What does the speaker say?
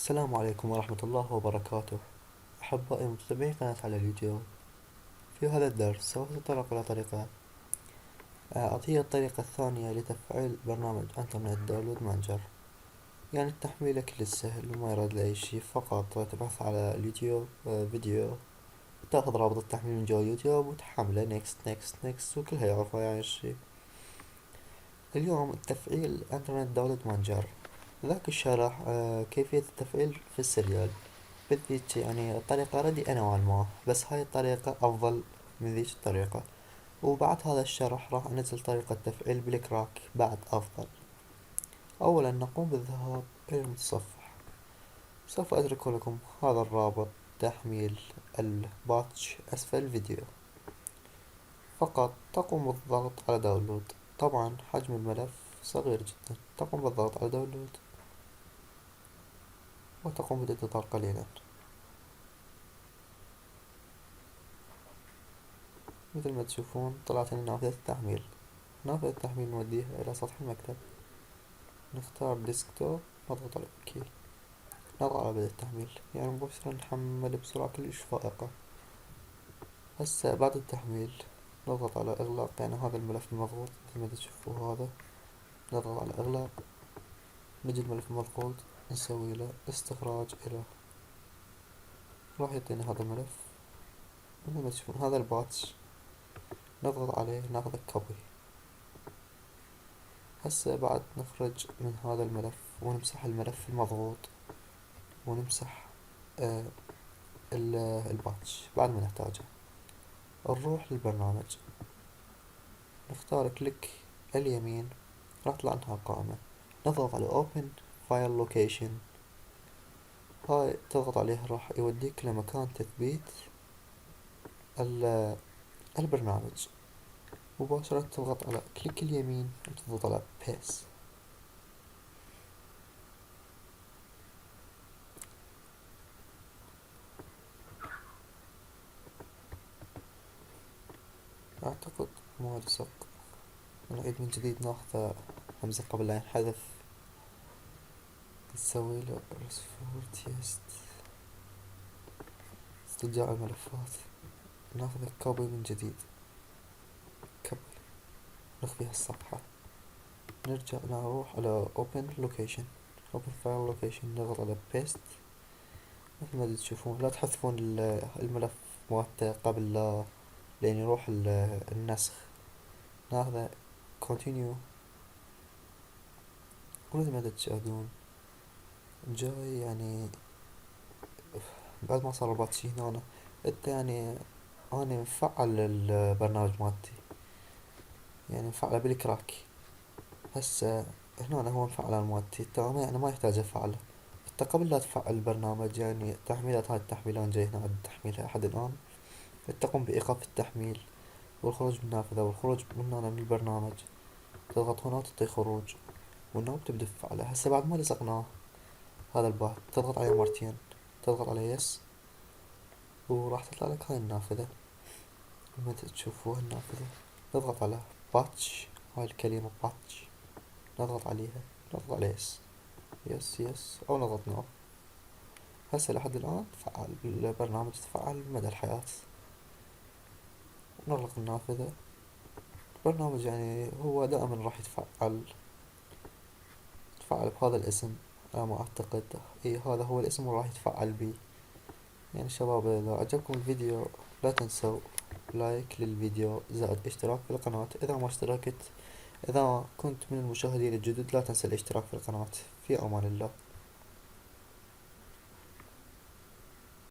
السلام عليكم ورحمة الله وبركاته. أحبائي متابعي قناة على اليوتيوب، في هذا الدرس سوف أتطرق إلى طريقة هي الطريقة الثانية لتفعيل برنامج انترنت داونلود مانجر. يعني التحميل كل سهل وما يراد لأي شي، فقط تبحث على اليوتيوب فيديو، تاخذ رابط التحميل من جوا اليوتيوب وتحمله نيكست نيكست نيكست وكلها يعرفوا يعني الشي. اليوم التفعيل انترنت داونلود مانجر، ذاك الشرح كيفية التفعيل في السريال. بديت يعني الطريقة ردي أنا ما، بس هاي الطريقة أفضل من ذيك الطريقة. وبعد هذا الشرح راح أنزل طريقة تفعيل بالكراك بعد أفضل. أولا نقوم بالذهاب إلى المتصفح، سوف أترك لكم هذا الرابط تحميل الباتش أسفل الفيديو. فقط تقوم بالضغط على داونلود، طبعا حجم الملف صغير جدا، تقوم بالضغط على داونلود وتقوم بالانتظار قليلا. مثل ما تشوفون طلعت لي نافذة التحميل. نافذة التحميل نوديها إلى سطح المكتب، نختار ديسكتوب، نضغط على اوكي، نضغط على بدء التحميل، يعني مباشرة نحمل بسرعة كلش فائقة. هسه بعد التحميل نضغط على إغلاق، يعني هذا الملف المضغوط مثل ما تشوفوا هذا، نضغط على إغلاق، نجي الملف المضغوط نسوي له استخراج إلى، راح يعطينا هذا الملف مثل ما تشوفون هذا الباتش، نضغط عليه ناخذ كوبي. هسه بعد نخرج من هذا الملف ونمسح الملف المضغوط ونمسح آه الباتش بعد ما نحتاجه. نروح للبرنامج، نختار كليك اليمين، راح تطلع لنا قائمة، نضغط على Open File Location. هاي تضغط عليها راح يوديك لمكان تثبيت البرنامج. مباشرة تضغط على كليك اليمين وتضغط على Paste. أعتقد ما لصق، نعيد من جديد، ناخذ همزة قبل لا ينحذف، نسوي له ريستور تيست، استرجاع الملفات، ناخذ كوبي من جديد، كوبي، نخفي هالصفحة، نرجع نروح على open location، open file location، نضغط على paste. مثل ما تشوفون لا تحذفون الملف مالته قبل لا لين يروح النسخ، ناخذه continue. ومثل ما تشاهدون جاي يعني بعد ما صار الباتشي هنا انت يعني انا مفعل البرنامج مالتي، يعني مفعله بالكراك. هسه هنا هو مفعل مالتي تمام، يعني ما يحتاج افعله. انت قبل لا تفعل البرنامج، يعني تحميلات، هاي التحميلات جاي هنا عند تحميلها لحد الآن، تقوم بإيقاف التحميل والخروج من النافذة والخروج من هنا من البرنامج، تضغط هنا تعطي خروج وهنا بتبدأ تفعله. هسه بعد ما لصقناه هذا الباب تضغط عليه مرتين، تضغط على يس وراح تطلع لك هاي النافذة مثل تشوفوها النافذة. نضغط على باتش، هاي الكلمة باتش نضغط عليها، نضغط على يس، يس يس أو نضغط نو. هسه لحد الآن تفعل البرنامج، تفعل مدى الحياة. نغلق النافذة. البرنامج يعني هو دائما راح يتفعل بهذا الاسم على ما أعتقد. اي هذا هو الاسم وراح يتفعل بيه. يعني شباب إذا عجبكم الفيديو لا تنسوا لايك للفيديو زائد اشتراك في القناة إذا ما اشتركت. إذا كنت من المشاهدين الجدد لا تنسى الاشتراك في القناة. في أمان الله.